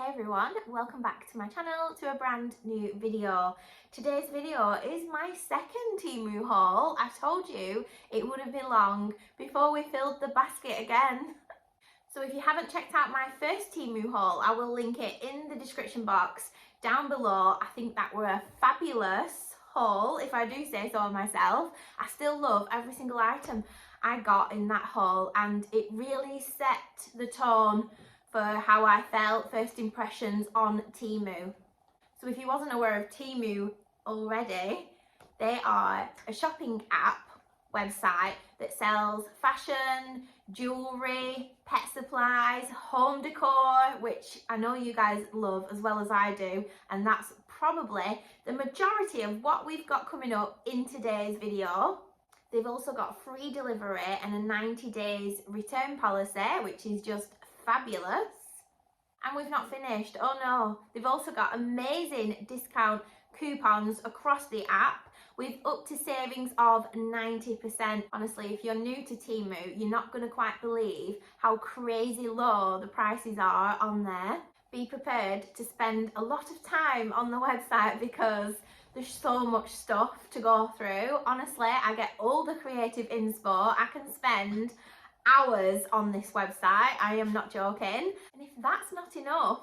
Hi everyone, welcome back to my channel, to a brand new video. Today's video is my second Temu haul. I told you it wouldn't be long before we filled the basket again. So if you haven't checked out my first Temu haul, I will link it in the description box down below. I think that were a fabulous haul, if I do say so myself. I still love every single item I got in that haul, and it really set the tone for how I felt, first impressions on Temu. So if you wasn't aware of Temu already, they are a shopping app website that sells fashion, jewellery, pet supplies, home decor, which I know you guys love as well as I do, and that's probably the majority of what we've got coming up in today's video. They've also got free delivery and a 90 days return policy, which is just fabulous. And we've not finished. Oh no, they've also got amazing discount coupons across the app with up to savings of 90%. Honestly, if you're new to Temu, you're not going to quite believe how crazy low the prices are on there. Be prepared to spend a lot of time on the website because there's so much stuff to go through. Honestly, I get all the creative inspo. I can spend hours on this website, I am not joking. And if that's not enough,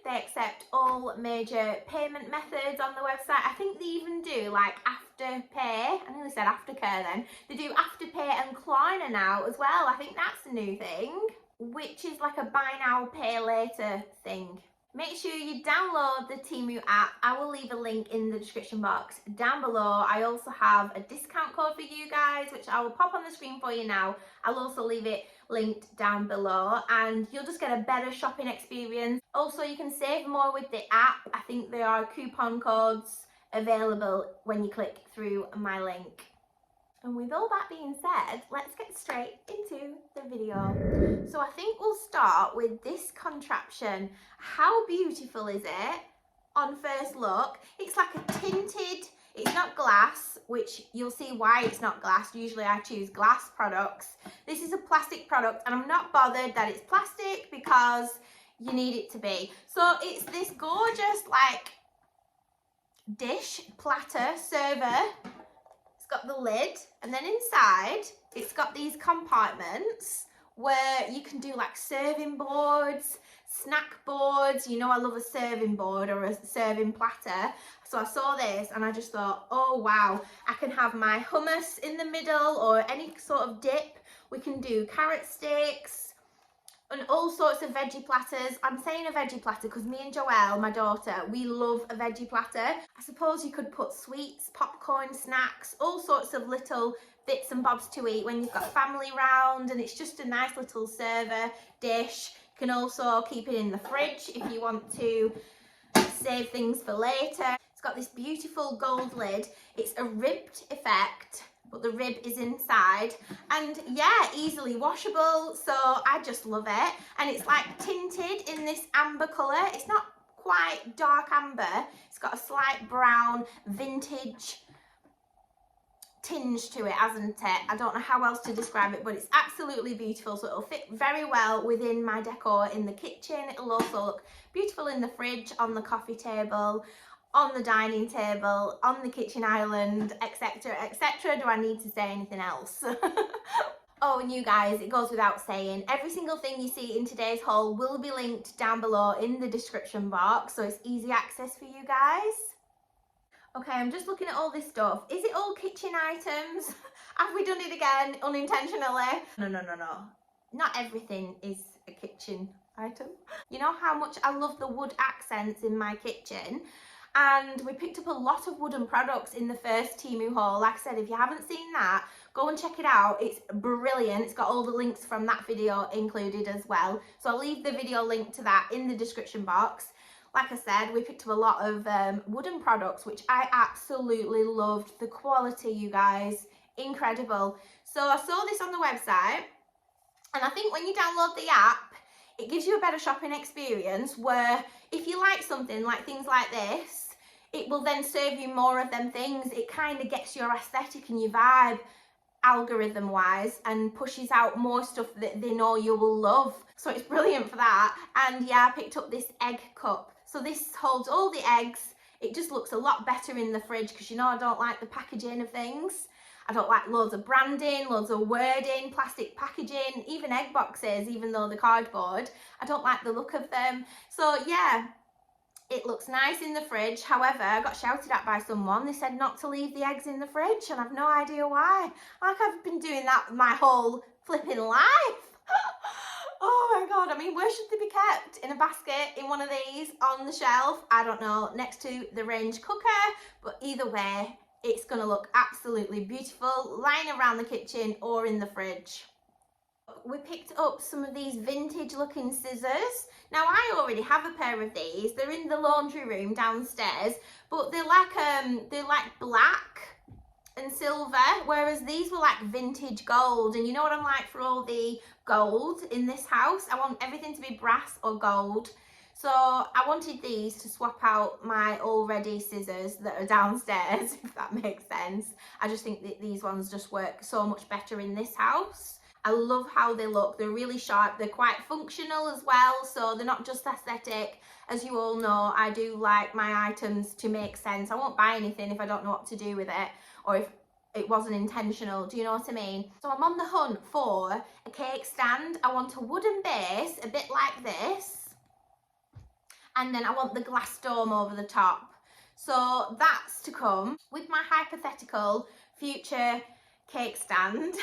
they accept all major payment methods on the website. I think they even do like Afterpay. I nearly said aftercare then. They do Afterpay and Klarna now as well. I think that's a new thing, which is like a buy now, pay later thing. Make sure you download the Temu app. I will leave a link in the description box down below. I also have a discount code for you guys, which I will pop on the screen for you now. I'll also leave it linked down below, and you'll just get a better shopping experience. Also, you can save more with the app. I think there are coupon codes available when you click through my link. And with all that being said, let's get straight into the video. So I think we'll start with this contraption. How beautiful is it on first look? It's like a tinted, it's not glass, which you'll see why it's not glass. Usually I choose glass products. This is a plastic product, and I'm not bothered that it's plastic because you need it to be. So it's this gorgeous like dish, platter, server. It's got the lid, and then inside it's got these compartments where you can do like serving boards, snack boards. You know, I love a serving board or a serving platter. So I saw this and I just thought, oh wow, I can have my hummus in the middle or any sort of dip. We can do carrot sticks and all sorts of veggie platters. I'm saying a veggie platter because me and Joelle, my daughter, we love a veggie platter. I suppose you could put sweets, popcorn, snacks, all sorts of little bits and bobs to eat when you've got family round, and it's just a nice little server dish. You can also keep it in the fridge if you want to save things for later. It's got this beautiful gold lid. It's a ribbed effect, but the rib is inside, and yeah, easily washable, so I just love it. And it's like tinted in this amber colour. It's not quite dark amber, it's got a slight brown vintage tinge to it, hasn't it? I don't know how else to describe it, but it's absolutely beautiful. So it'll fit very well within my decor in the kitchen. It'll also look beautiful in the fridge, on the coffee table, on the dining table, on the kitchen island, etc, etc. Do I need to say anything else? Oh, and you guys, it goes without saying, every single thing you see in today's haul will be linked down below in the description box, so it's easy access for you guys. Okay, I'm just looking at all this stuff. Is it all kitchen items? Have we done it again unintentionally? No. Not everything is a kitchen item. You know how much I love the wood accents in my kitchen? And we picked up a lot of wooden products in the first Temu haul. Like I said, if you haven't seen that, go and check it out. It's brilliant. It's got all the links from that video included as well. So I'll leave the video link to that in the description box. Like I said, we picked up a lot of wooden products, which I absolutely loved. The quality, you guys, incredible. So I saw this on the website, and I think when you download the app, it gives you a better shopping experience where if you like something, like things like this, it will then serve you more of them things. It kind of gets your aesthetic and your vibe algorithm wise and pushes out more stuff that they know you will love. So it's brilliant for that. And yeah, I picked up this egg cup. So this holds all the eggs. It just looks a lot better in the fridge because, you know, I don't like the packaging of things. I don't like loads of branding, loads of wording, plastic packaging, even egg boxes, even though they're cardboard. I don't like the look of them. So yeah, it looks nice in the fridge. However, I got shouted at by someone. They said not to leave the eggs in the fridge, and I've no idea why. Like I've been doing that my whole flipping life. Oh my God, I mean, where should they be kept? In a basket, in one of these, on the shelf? I don't know, next to the range cooker, but either way, it's gonna look absolutely beautiful, lying around the kitchen or in the fridge. We picked up some of these vintage looking scissors. Now I already have a pair of these. They're in the laundry room downstairs, but they're like black and silver, whereas these were like vintage gold. And you know what I'm like for all the gold in this house? I want everything to be brass or gold. So I wanted these to swap out my already scissors that are downstairs, if that makes sense. I just think that these ones just work so much better in this house. I love how they look. They're really sharp. They're quite functional as well, so they're not just aesthetic. As you all know, I do like my items to make sense. I won't buy anything if I don't know what to do with it, or if it wasn't intentional. Do you know what I mean? So I'm on the hunt for a cake stand. I want a wooden base, a bit like this, and then I want the glass dome over the top. So that's to come. With my hypothetical future cake stand,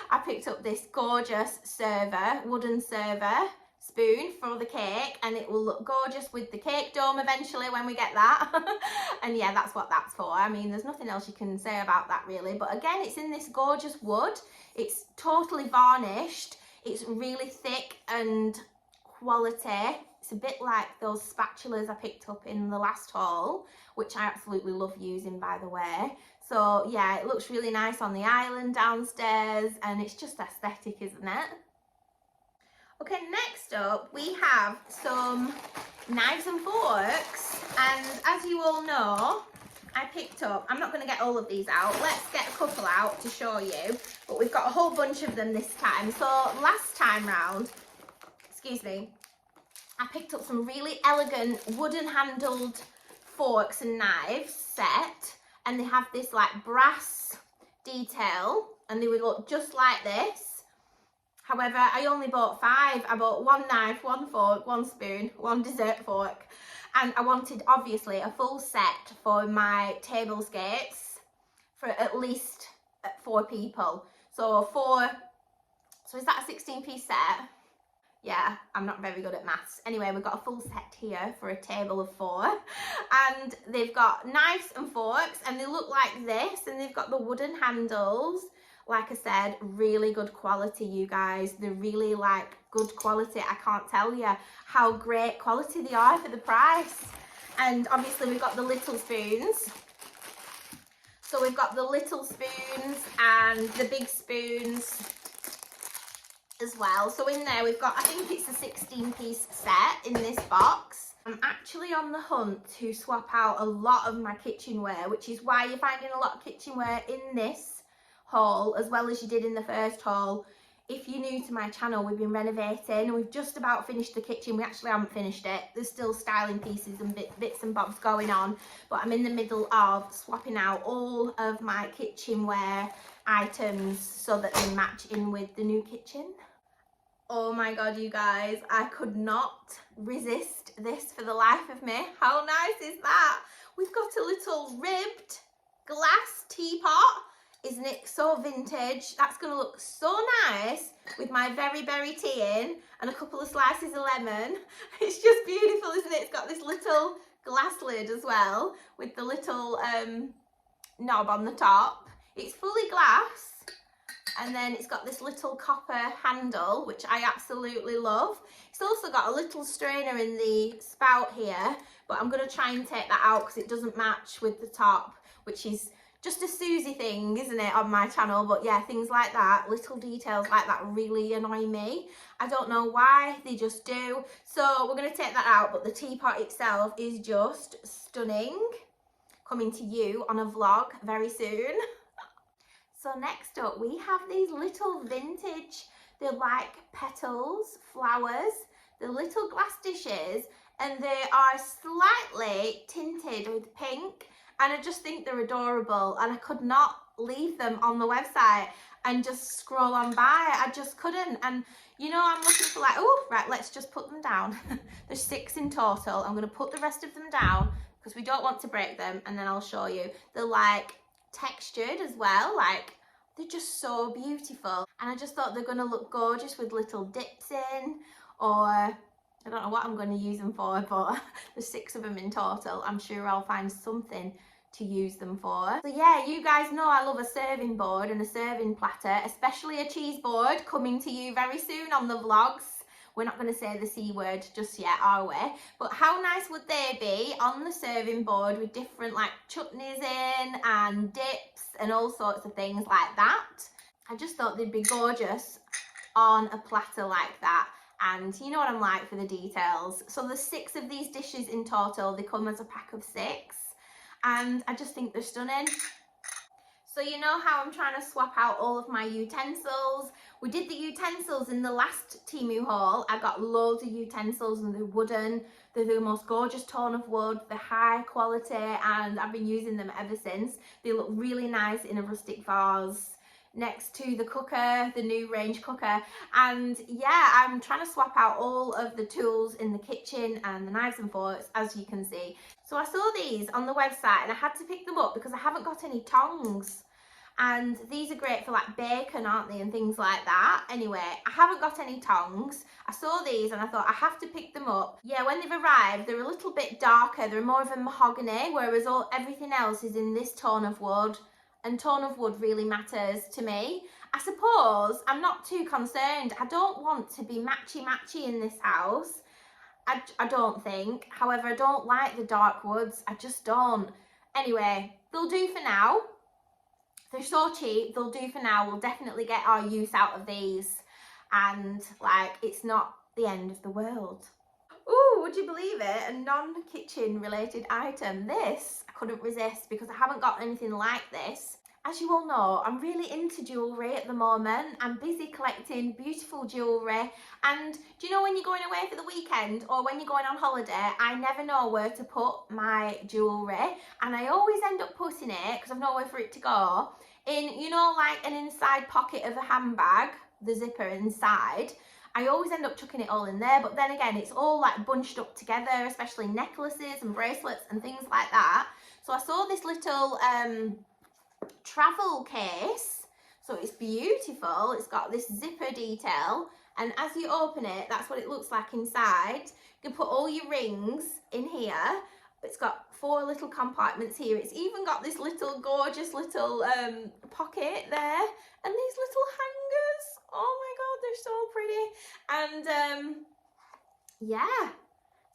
I picked up this gorgeous server, wooden server spoon for the cake, and it will look gorgeous with the cake dome eventually when we get that. And yeah, that's what that's for. I mean, there's nothing else you can say about that really, but again, it's in this gorgeous wood. It's totally varnished. It's really thick and quality. It's a bit like those spatulas I picked up in the last haul, which I absolutely love using, by the way. So yeah, it looks really nice on the island downstairs, and it's just aesthetic, isn't it? Okay, next up we have some knives and forks, and as you all know, I picked up, I'm not going to get all of these out, let's get a couple out to show you, but we've got a whole bunch of them this time. So last time round, excuse me, I picked up some really elegant wooden handled forks and knives set, and they have this like brass detail, and they would look just like this. However, I only bought 5. I bought 1 knife, 1 fork, 1 spoon, 1 dessert fork, and I wanted obviously a full set for my table scapes for at least 4 people. So is that a 16-piece set? Yeah, I'm not very good at maths. Anyway, we've got a full set here for a table of 4. And they've got knives and forks, and they look like this, and they've got the wooden handles. Like I said, really good quality, you guys. They're really like good quality. I can't tell you how great quality they are for the price. And obviously we've got the little spoons. So we've got the little spoons and the big spoons as well. So in there we've got, I think it's a 16-piece set in this box. I'm actually on the hunt to swap out a lot of my kitchenware, which is why you're finding a lot of kitchenware in this haul as well as you did in the first haul. If you're new to my channel, we've been renovating and we've just about finished the kitchen. We actually haven't finished it. There's still styling pieces and bits and bobs going on, but I'm in the middle of swapping out all of my kitchenware items so that they match in with the new kitchen. Oh my God, you guys, I could not resist this for the life of me. How nice is that? We've got a little ribbed glass teapot. Isn't it so vintage? That's going to look so nice with my very berry tea in and a couple of slices of lemon. It's just beautiful, isn't it? It's got this little glass lid as well with the little knob on the top. It's fully glass, and then it's got this little copper handle, which I absolutely love. It's also got a little strainer in the spout here, but I'm going to try and take that out because it doesn't match with the top, which is just a Suzy thing, isn't it, on my channel? But yeah, things like that, little details like that really annoy me. I don't know why, they just do. So we're going to take that out, but the teapot itself is just stunning. Coming to you on a vlog very soon. So next up, we have these little vintage, They're like petals, flowers, they're little glass dishes, and they are slightly tinted with pink, and I just think they're adorable, and I could not leave them on the website and just scroll on by. I just couldn't. And you know, I'm looking for like, oh right, let's just put them down. There's 6 in total. I'm going to put the rest of them down because we don't want to break them, and then I'll show you. They're like textured as well, like they're just so beautiful, and I just thought they're going to look gorgeous with little dips in, or I don't know what I'm going to use them for, but there's 6 of them in total. I'm sure I'll find something to use them for. So yeah, you guys know I love a serving board and a serving platter, especially a cheese board, coming to you very soon on the vlogs. We're not going to say the C word just yet, are we? But how nice would they be on the serving board with different like chutneys in and dips and all sorts of things like that. I just thought they'd be gorgeous on a platter like that. And you know what I'm like for the details. So there's 6 of these dishes in total. They come as a pack of 6. And I just think they're stunning. So you know how I'm trying to swap out all of my utensils. We did the utensils in the last Temu haul. I got loads of utensils and they're wooden. They're the most gorgeous tone of wood. They're high quality and I've been using them ever since. They look really nice in a rustic vase next to the cooker, the new range cooker. And yeah, I'm trying to swap out all of the tools in the kitchen and the knives and forks, as you can see. So I saw these on the website and I had to pick them up because I haven't got any tongs. And these are great for like bacon, aren't they, and things like that. Anyway, I haven't got any tongs. I saw these and I thought I have to pick them up. Yeah, when they've arrived, they're a little bit darker. They're more of a mahogany, whereas everything else is in this tone of wood. And tone of wood really matters to me. I suppose I'm not too concerned. I don't want to be matchy-matchy in this house. I don't think. However, I don't like the dark woods. I just don't. Anyway, they'll do for now. They're so cheap. They'll do for now. We'll definitely get our use out of these. And, like, it's not the end of the world. Ooh, would you believe it? A non-kitchen related item. This, I couldn't resist because I haven't got anything like this. As you all know, I'm really into jewellery at the moment. I'm busy collecting beautiful jewellery. And do you know when you're going away for the weekend or when you're going on holiday, I never know where to put my jewellery. And I always end up putting it, because I've nowhere for it to go, in, you know, like an inside pocket of a handbag, the zipper inside. I always end up chucking it all in there, but then again, it's all like bunched up together, especially necklaces and bracelets and things like that. So I saw this little travel case. So it's beautiful. It's got this zipper detail. And as you open it, that's what it looks like inside. You can put all your rings in here. It's got 4 little compartments here. It's even got this little gorgeous little pocket there. And these little hangers. Oh my God, they're so pretty. And yeah,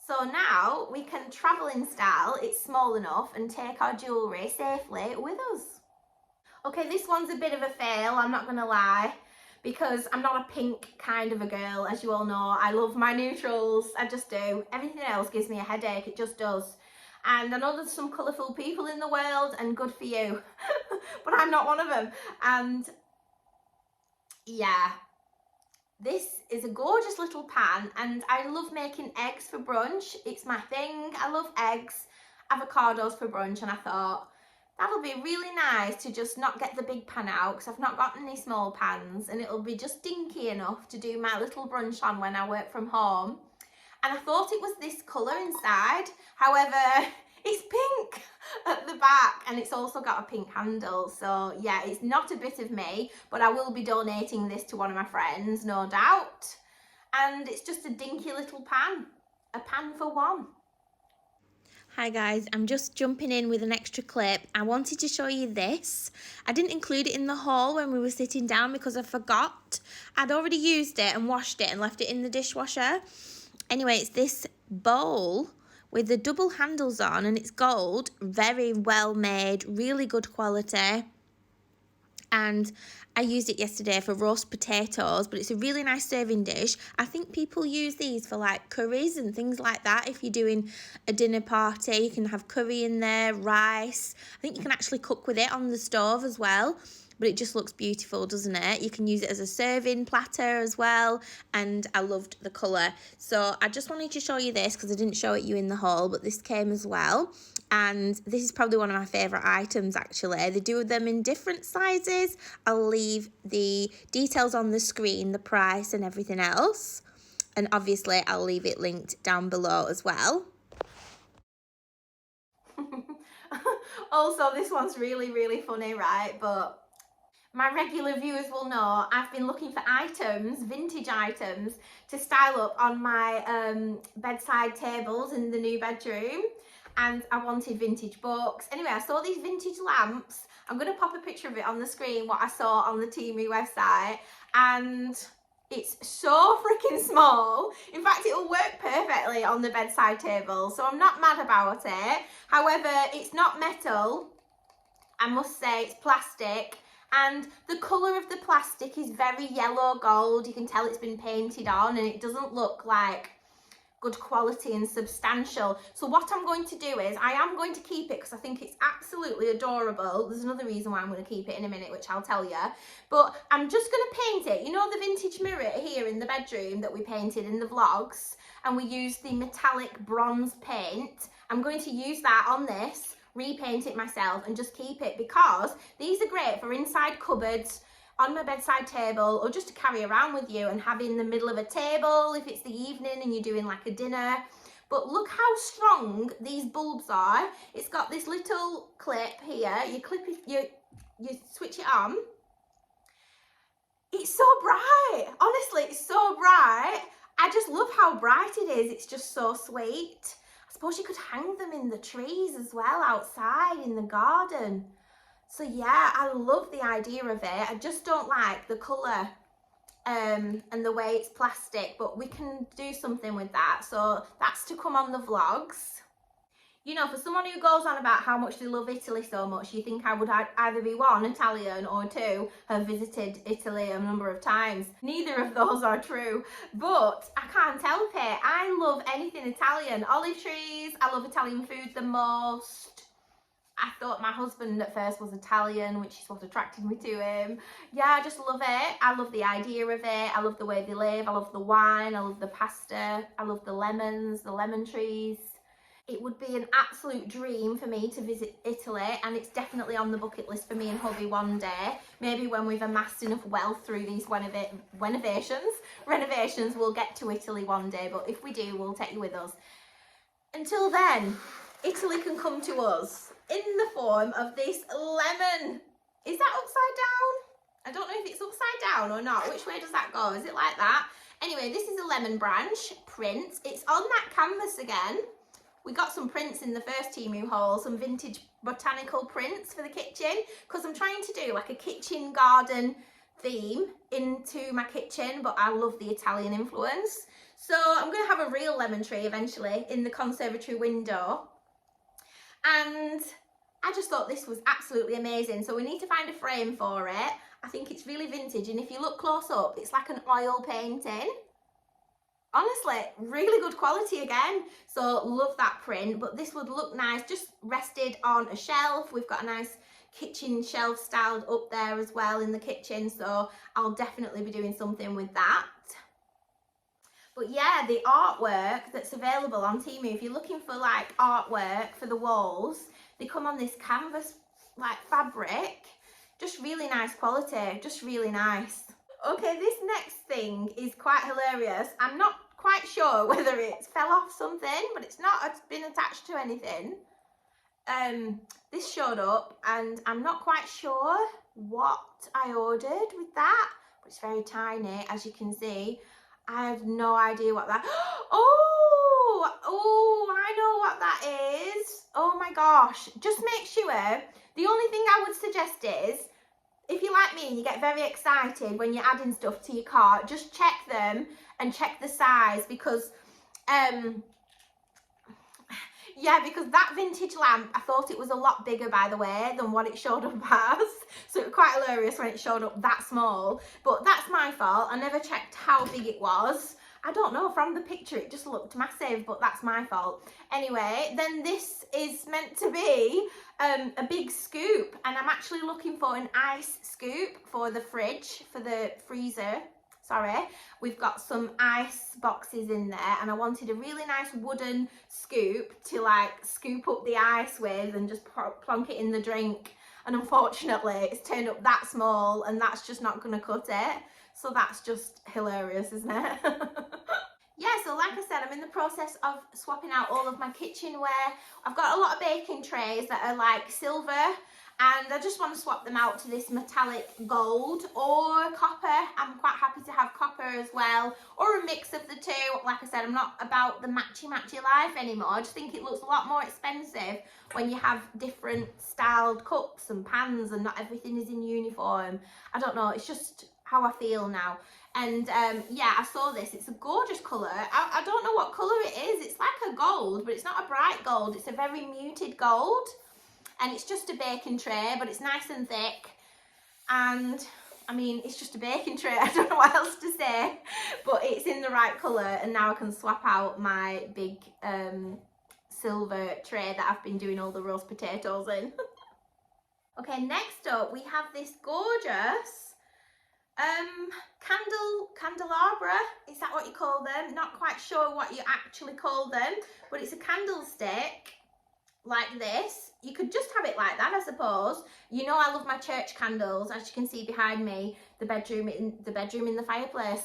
so now we can travel in style. It's small enough and take our jewellery safely with us. Okay, this one's a bit of a fail, I'm not gonna lie, because I'm not a pink kind of a girl, as you all know. I love my neutrals, I just do. Everything else gives me a headache, it just does. And I know there's some colourful people in the world, and good for you, but I'm not one of them. And yeah, this is a gorgeous little pan, and I love making eggs for brunch. It's my thing. I love eggs, avocados for brunch, and I thought that'll be really nice to just not get the big pan out because I've not got any small pans, and it'll be just dinky enough to do my little brunch on when I work from home. And I thought it was this colour inside. However, it's pink at the back, and it's also got a pink handle. So yeah, it's not a bit of me, but I will be donating this to one of my friends, no doubt. And it's just a dinky little pan, a pan for one. Hi guys, I'm just jumping in with an extra clip. I wanted to show you this. I didn't include it in the haul when we were sitting down because I forgot. I'd already used it and washed it and left it in the dishwasher. Anyway, it's this bowl with the double handles on, and it's gold, very well made, really good quality. And I used it yesterday for roast potatoes, but it's a really nice serving dish. I think people use these for like curries and things like that. If you're doing a dinner party, you can have curry in there, rice. I think you can actually cook with it on the stove as well. but it just looks beautiful, doesn't it? You can use it as a serving platter as well, and I loved the colour. So I just wanted to show you this because I didn't show it you in the haul, but this came as well. And this is probably one of my favourite items actually. They do them in different sizes. I'll leave the details on the screen, the price and everything else. And obviously I'll leave it linked down below as well. Also, this one's really, really funny, right? But my regular viewers will know I've been looking for items, vintage items, to style up on my bedside tables in the new bedroom. And I wanted vintage books. Anyway, I saw these vintage lamps. I'm going to pop a picture of it on the screen, what I saw on the Temu website. And it's so freaking small. In fact, it'll work perfectly on the bedside table. So I'm not mad about it. However, it's not metal. I must say it's plastic. And the colour of the plastic is very yellow gold. You can tell it's been painted on and it doesn't look like good quality and substantial. So what I'm going to do is I am going to keep it because I think it's absolutely adorable. There's another reason why I'm going to keep it in a minute, which I'll tell you. But I'm just going to paint it. You know the vintage mirror here in the bedroom that we painted in the vlogs, and we used the metallic bronze paint. I'm going to use that on this, repaint it myself and just keep it because these are great for inside cupboards, on my bedside table, or just to carry around with you and have in the middle of a table if it's the evening and you're doing like a dinner. But look how strong these bulbs are. It's got this little clip here. You clip it, you switch it on. It's so bright. Honestly, it's so bright. I just love how bright it is. It's just so sweet. I suppose you could hang them in the trees as well outside in the garden. So yeah, I love the idea of it. I just don't like the colour and the way it's plastic, but we can do something with that. So that's to come on the vlogs. You know, for someone who goes on about how much they love Italy so much, you think I would either be one, Italian, or two, have visited Italy a number of times. Neither of those are true, but I can't help it. I love anything Italian. Olive trees, I love Italian food the most. I thought my husband at first was Italian, which is what attracted me to him. Yeah, I just love it. I love the idea of it. I love the way they live. I love the wine. I love the pasta. I love the lemons, the lemon trees. It would be an absolute dream for me to visit Italy, and it's definitely on the bucket list for me and hubby one day. Maybe when we've amassed enough wealth through these renovations, we'll get to Italy one day. But if we do, we'll take you with us. Until then, Italy can come to us in the form of this lemon. Is that upside down? I don't know if it's upside down or not. Which way does that go? Is it like that? Anyway, this is a lemon branch print. It's on that canvas again. We got some prints in the first Temu haul, some vintage botanical prints for the kitchen, because I'm trying to do like a kitchen garden theme into my kitchen, but I love the Italian influence. So I'm going to have a real lemon tree eventually in the conservatory window. And I just thought this was absolutely amazing. So we need to find a frame for it. I think it's really vintage, and if you look close up, it's like an oil painting. Honestly, really good quality again. So love that print, but this would look nice just rested on a shelf. We've got a nice kitchen shelf styled up there as well in the kitchen, so I'll definitely be doing something with that. But yeah, the artwork that's available on Temu, if you're looking for like artwork for the walls, they come on this canvas like fabric. Just really nice quality, just really nice. Okay, this next thing is quite hilarious. I'm not quite sure whether it fell off something, but it's not been attached to anything. This showed up and I'm not quite sure what I ordered with that, but it's very tiny, as you can see. I have no idea what that... Oh, I know what that is. Oh my gosh. Just make sure. The only thing I would suggest is, if you're like me and you get very excited when you're adding stuff to your cart, just check them and check the size, because yeah, because that vintage lamp, I thought it was a lot bigger, by the way, than what it showed up as. So it was quite hilarious when it showed up that small. But that's my fault. I never checked how big it was. I don't know, from the picture it just looked massive, but that's my fault. Anyway, then this is meant to be a big scoop, and I'm actually looking for an ice scoop for the fridge, for the freezer. Sorry, we've got some ice boxes in there, and I wanted a really nice wooden scoop to like scoop up the ice with and just plonk it in the drink. And unfortunately it's turned up that small, and that's just not gonna cut it. So that's just hilarious, isn't it? Yeah, so like I said, I'm in the process of swapping out all of my kitchenware. I've got a lot of baking trays that are like silver, and I just want to swap them out to this metallic gold or copper. I'm quite happy to have copper as well, or a mix of the two. Like I said, I'm not about the matchy life anymore. I just think it looks a lot more expensive when you have different styled cups and pans and not everything is in uniform. I don't know, it's just how I feel now. And yeah, I saw this. It's a gorgeous colour. I don't know what colour it is. It's like a gold, but it's not a bright gold. It's a very muted gold. And it's just a baking tray, but it's nice and thick. And I mean, it's just a baking tray. I don't know what else to say, but it's in the right colour. And now I can swap out my big silver tray that I've been doing all the roast potatoes in. Okay, next up we have this gorgeous candelabra. Is that what you call them? Not quite sure what you actually call them, but it's a candlestick like this. You could just have it like that, I suppose. You know, I love my church candles, as you can see behind me, the bedroom in the fireplace.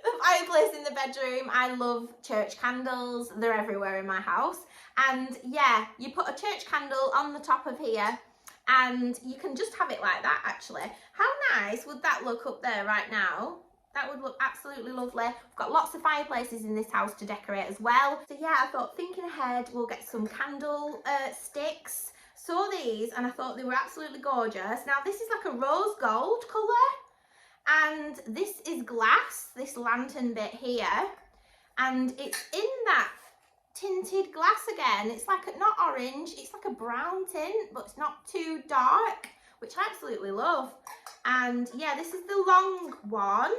The fireplace in the bedroom. I love church candles. They're everywhere in my house. And yeah, you put a church candle on the top of here, and you can just have it like that, actually. How nice would that look up there right now? That would look absolutely lovely. We've got lots of fireplaces in this house to decorate as well. So yeah, I thought, thinking ahead, we'll get some candle sticks. Saw these and I thought they were absolutely gorgeous. Now this is like a rose gold colour, and this is glass, this lantern bit here, and it's in that tinted glass again. It's like not orange, it's like a brown tint, but it's not too dark, which I absolutely love. And yeah, this is the long one,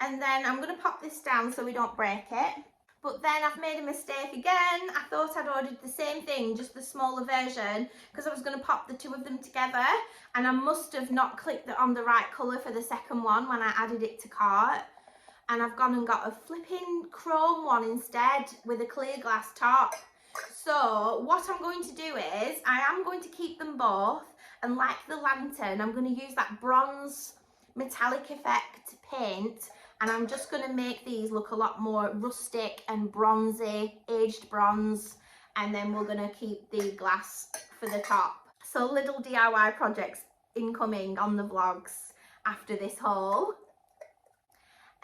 and then I'm going to pop this down so we don't break it. But then I've made a mistake again. I thought I'd ordered the same thing, just the smaller version, because I was going to pop the two of them together, and I must have not clicked on the right colour for the second one when I added it to cart. And I've gone and got a flipping chrome one instead with a clear glass top. So what I'm going to do is I am going to keep them both, and like the lantern, I'm going to use that bronze metallic effect paint, and I'm just going to make these look a lot more rustic and bronzy, aged bronze, and then we're going to keep the glass for the top. So little DIY projects incoming on the vlogs after this haul.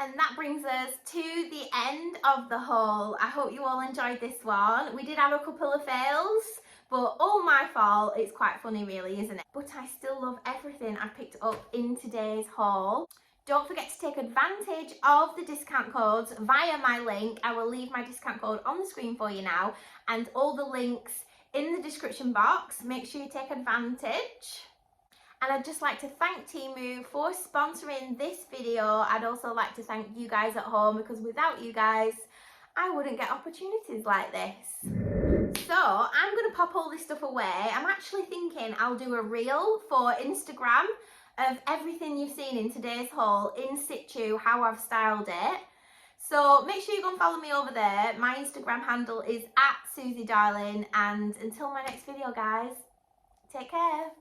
And that brings us to the end of the haul. I hope you all enjoyed this one. We did have a couple of fails, but all my fault. It's quite funny really, isn't it? But I still love everything I picked up in today's haul. Don't forget to take advantage of the discount codes via my link. I will leave my discount code on the screen for you now, and all the links in the description box. Make sure you take advantage. And I'd just like to thank Temu for sponsoring this video. I'd also like to thank you guys at home, because without you guys, I wouldn't get opportunities like this. So I'm going to pop all this stuff away. I'm actually thinking I'll do a reel for Instagram of everything you've seen in today's haul in situ, how I've styled it. So make sure you go and follow me over there. My Instagram handle is @SuzyDarling, and until my next video guys, take care.